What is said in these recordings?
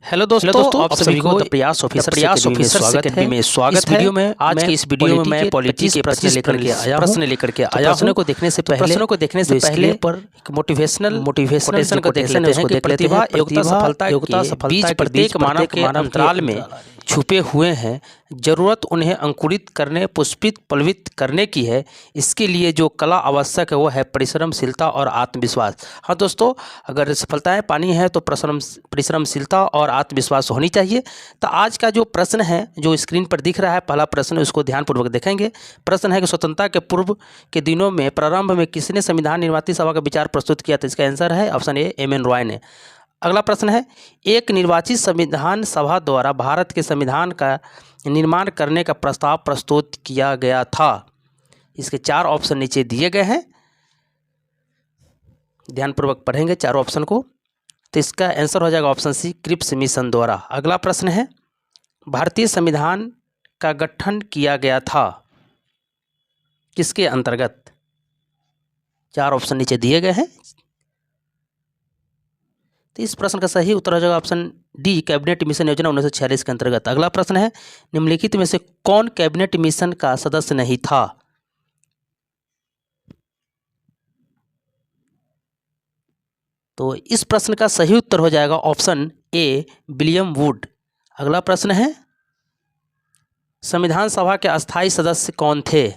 Hello दोस्तों, आप सभी को द प्रयास ऑफिसर अकेडमी में स्वागत है। वीडियो में आज के इस वीडियो में मैं पॉलिटी के प्रश्न लेकर के आया हूं। प्रश्नों को देखने से पहले पर मोटिवेशनल को देख लेते हैं कि प्रतिभा, योग्यता, सफलता के बीच प्रत्येक मानव के अंतराल में छुपे हुए हैं। जरूरत उन्हें अंकुरित करने, पुष्पित, पल्लवित करने की है। इसके लिए जो कला आवश्यक है वो है परिश्रमशीलता और आत्मविश्वास। हाँ दोस्तों, अगर सफलताएं पानी है तो परिश्रमशीलता और आत्मविश्वास होनी चाहिए। तो आज का जो प्रश्न है जो स्क्रीन पर दिख रहा है, पहला प्रश्न, उसको ध्यानपूर्वक देखेंगे। प्रश्न है कि स्वतंत्रता के पूर्व के दिनों में प्रारंभ में किसने संविधान निर्माती सभा का विचार प्रस्तुत किया था? इसका आंसर है ऑप्शन ए, एम.एन. रॉय ने। अगला प्रश्न है, एक निर्वाचित संविधान सभा द्वारा भारत के संविधान का निर्माण करने का प्रस्ताव प्रस्तुत किया गया था। इसके चार ऑप्शन नीचे दिए गए हैं, ध्यानपूर्वक पढ़ेंगे चारों ऑप्शन को। तो इसका आंसर हो जाएगा ऑप्शन सी, क्रिप्स मिशन द्वारा। अगला प्रश्न है, भारतीय संविधान का गठन किया गया था किसके अंतर्गत? चार ऑप्शन नीचे दिए गए हैं। तो इस प्रश्न का सही उत्तर हो जाएगा ऑप्शन डी, कैबिनेट मिशन योजना 1946 के अंतर्गत। अगला प्रश्न है, निम्नलिखित में से कौन कैबिनेट मिशन का सदस्य नहीं था? तो इस प्रश्न का सही उत्तर हो जाएगा ऑप्शन ए, विलियम वुड। अगला प्रश्न है, संविधान सभा के अस्थायी सदस्य कौन थे?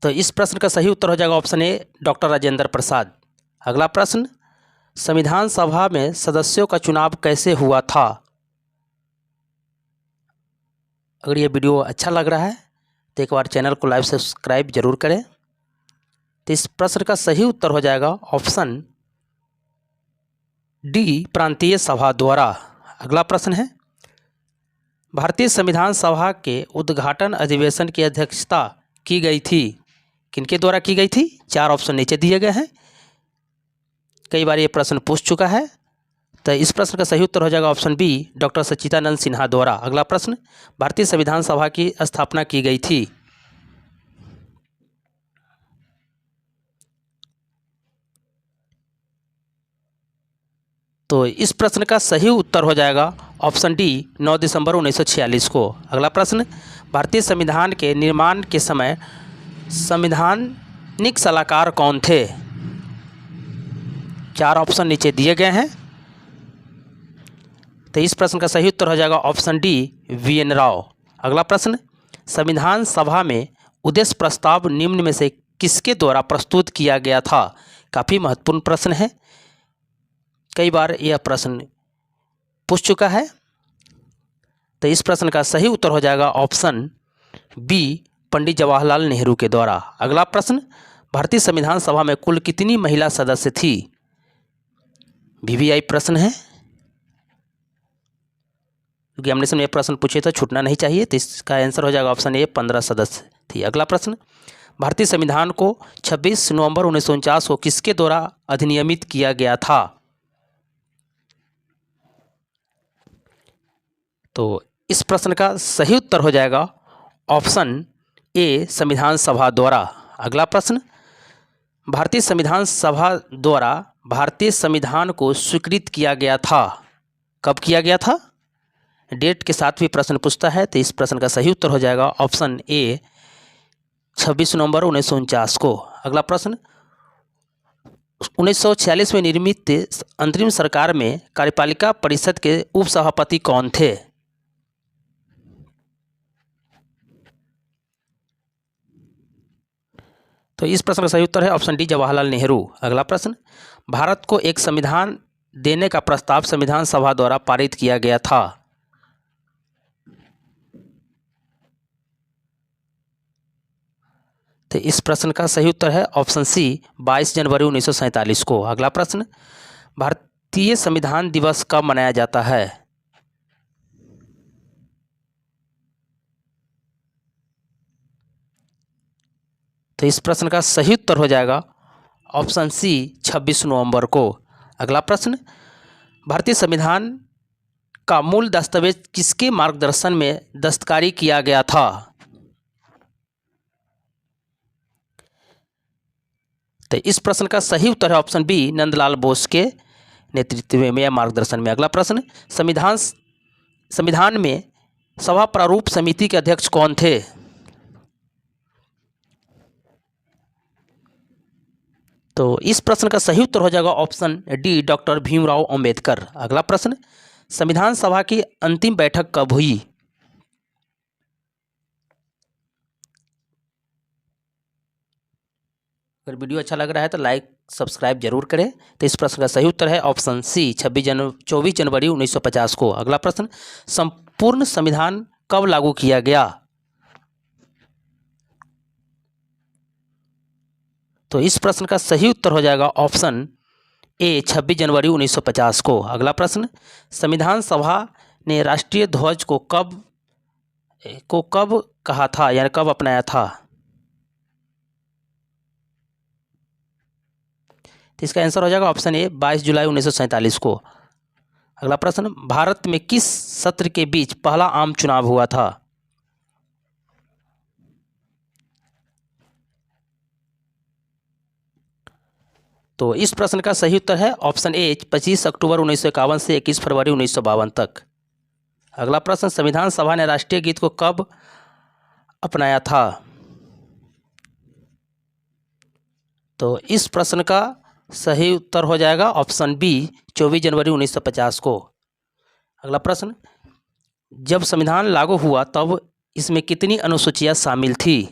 तो इस प्रश्न का सही उत्तर हो जाएगा option A, doctor Rajendra Prasad. अगला प्रश्न, संविधान सभा में सदस्यों का चुनाव कैसे हुआ था? अगर ये वीडियो अच्छा लग रहा है तो एक बार चैनल को लाइव सब्सक्राइब जरूर करें। तो इस प्रश्न का सही उत्तर हो जाएगा ऑप्शन डी, प्रांतीय सभा द्वारा। अगला प्रश्न है, भारतीय संविधान सभा के उद्घाटन अधिवेशन की अध्यक्षता की गई थी, किनके द्वारा की गई थी? चार ऑप्शन नीचे दिए गए हैं। कई बार ये प्रश्न पूछ चुका है। तो इस प्रश्न का सही उत्तर हो जाएगा ऑप्शन बी, डॉक्टर सच्चिदानंद सिन्हा द्वारा। अगला प्रश्न, भारतीय संविधान सभा की स्थापना की गई थी। तो इस प्रश्न का सही उत्तर हो जाएगा ऑप्शन डी, 9 दिसंबर 1946 को। अगला प्रश्न, भारतीय संविधान के निर्माण के समय संवैधानिक सलाहकार कौन थे? चार ऑप्शन नीचे दिए गए हैं। तो इस प्रश्न का सही उत्तर हो जाएगा ऑप्शन डी, वी.एन. राव। अगला प्रश्न, संविधान सभा में उद्देश्य प्रस्ताव निम्न में से किसके द्वारा प्रस्तुत किया गया था? काफ़ी महत्वपूर्ण प्रश्न है, कई बार यह प्रश्न पूछ चुका है। तो इस प्रश्न का सही उत्तर हो जाएगा ऑप्शन बी, पंडित जवाहरलाल नेहरू के द्वारा। अगला प्रश्न, भारतीय संविधान सभा में कुल कितनी महिला सदस्य थी? वीवीआई प्रश्न है, क्योंकि एग्जामिनेशन में प्रश्न पूछे तो छूटना नहीं चाहिए। तो इसका आंसर हो जाएगा ऑप्शन ए, 15 सदस्य थी। अगला प्रश्न, भारतीय संविधान को 26 नवंबर 1949 को किसके द्वारा अधिनियमित किया गया था? तो इस प्रश्न का सही उत्तर हो जाएगा ऑप्शन ए, संविधान सभा द्वारा। अगला प्रश्न, भारतीय संविधान सभा द्वारा भारतीय संविधान को स्वीकृत किया गया था, कब किया गया था? डेट के साथ भी प्रश्न पूछता है। तो इस प्रश्न का सही उत्तर हो जाएगा ऑप्शन ए, 26 नवंबर 1949 को। अगला प्रश्न, 1946 में निर्मित अंतरिम सरकार में कार्यपालिका परिषद के उपसभापति कौन थे? तो इस प्रश्न का सही उत्तर है ऑप्शन डी, जवाहरलाल नेहरू। अगला प्रश्न, भारत को एक संविधान देने का प्रस्ताव संविधान सभा द्वारा पारित किया गया था। तो इस प्रश्न का सही उत्तर है ऑप्शन सी, 22 जनवरी 1947 को। अगला प्रश्न, भारतीय संविधान दिवस कब मनाया जाता है? तो इस प्रश्न का सही उत्तर हो जाएगा ऑप्शन सी, 26 नवंबर को। अगला प्रश्न, भारतीय संविधान का मूल दस्तावेज किसके मार्गदर्शन में दस्तकारी किया गया था? तो इस प्रश्न का सही उत्तर है ऑप्शन बी, नंदलाल बोस के नेतृत्व में या मार्गदर्शन में। अगला प्रश्न, संविधान में सभा प्रारूप समिति के अध्यक्ष कौन थे? तो इस प्रश्न का सही उत्तर हो जाएगा option D, doctor Bhimrao Ambedkar. अगला प्रश्न, संविधान सभा की अंतिम बैठक कब हुई? अगर वीडियो अच्छा लग रहा है तो लाइक सब्सक्राइब जरूर करें। तो इस प्रश्न का सही उत्तर है ऑप्शन सी, 24 जनवरी 1950 को। अगला प्रश्न, संपूर्ण संविधान कब लागू किया गया? तो इस प्रश्न का सही उत्तर हो जाएगा ऑप्शन ए, 26 जनवरी 1950 को। अगला प्रश्न, संविधान सभा ने राष्ट्रीय ध्वज को कब कहा था, यानी कब अपनाया था? तो इसका आंसर हो जाएगा ऑप्शन ए, 22 जुलाई 1947 को। अगला प्रश्न, भारत में किस सत्र के बीच पहला आम चुनाव हुआ था? तो इस प्रश्न का सही उत्तर है ऑप्शन ए, 25 अक्टूबर 1951 से 21 फरवरी 1952 तक। अगला प्रश्न, संविधान सभा ने राष्ट्रीय गीत को कब अपनाया था? तो इस प्रश्न का सही उत्तर हो जाएगा ऑप्शन बी, 24 जनवरी 1950 को। अगला प्रश्न, जब संविधान लागू हुआ तब इसमें कितनी अनुसूचियां शामिल थी?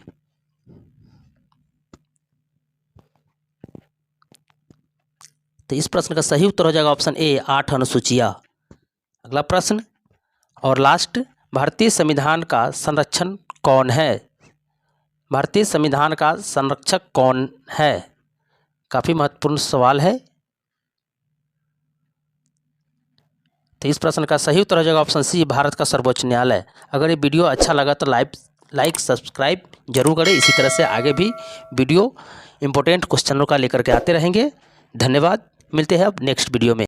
तो इस प्रश्न का सही उत्तर हो जाएगा ऑप्शन ए, 8 अनुसूचियां। अगला प्रश्न और लास्ट, भारतीय संविधान का संरक्षण कौन है? भारतीय संविधान का संरक्षक कौन है? काफ़ी महत्वपूर्ण सवाल है। तो इस प्रश्न का सही उत्तर हो जाएगा ऑप्शन सी, भारत का सर्वोच्च न्यायालय। अगर ये वीडियो अच्छा लगा तो लाइक सब्सक्राइब जरूर करें। इसी तरह से आगे भी वीडियो इंपॉर्टेंट क्वेश्चनों का लेकर के आते रहेंगे। धन्यवाद, मिलते हैं अब नेक्स्ट वीडियो में।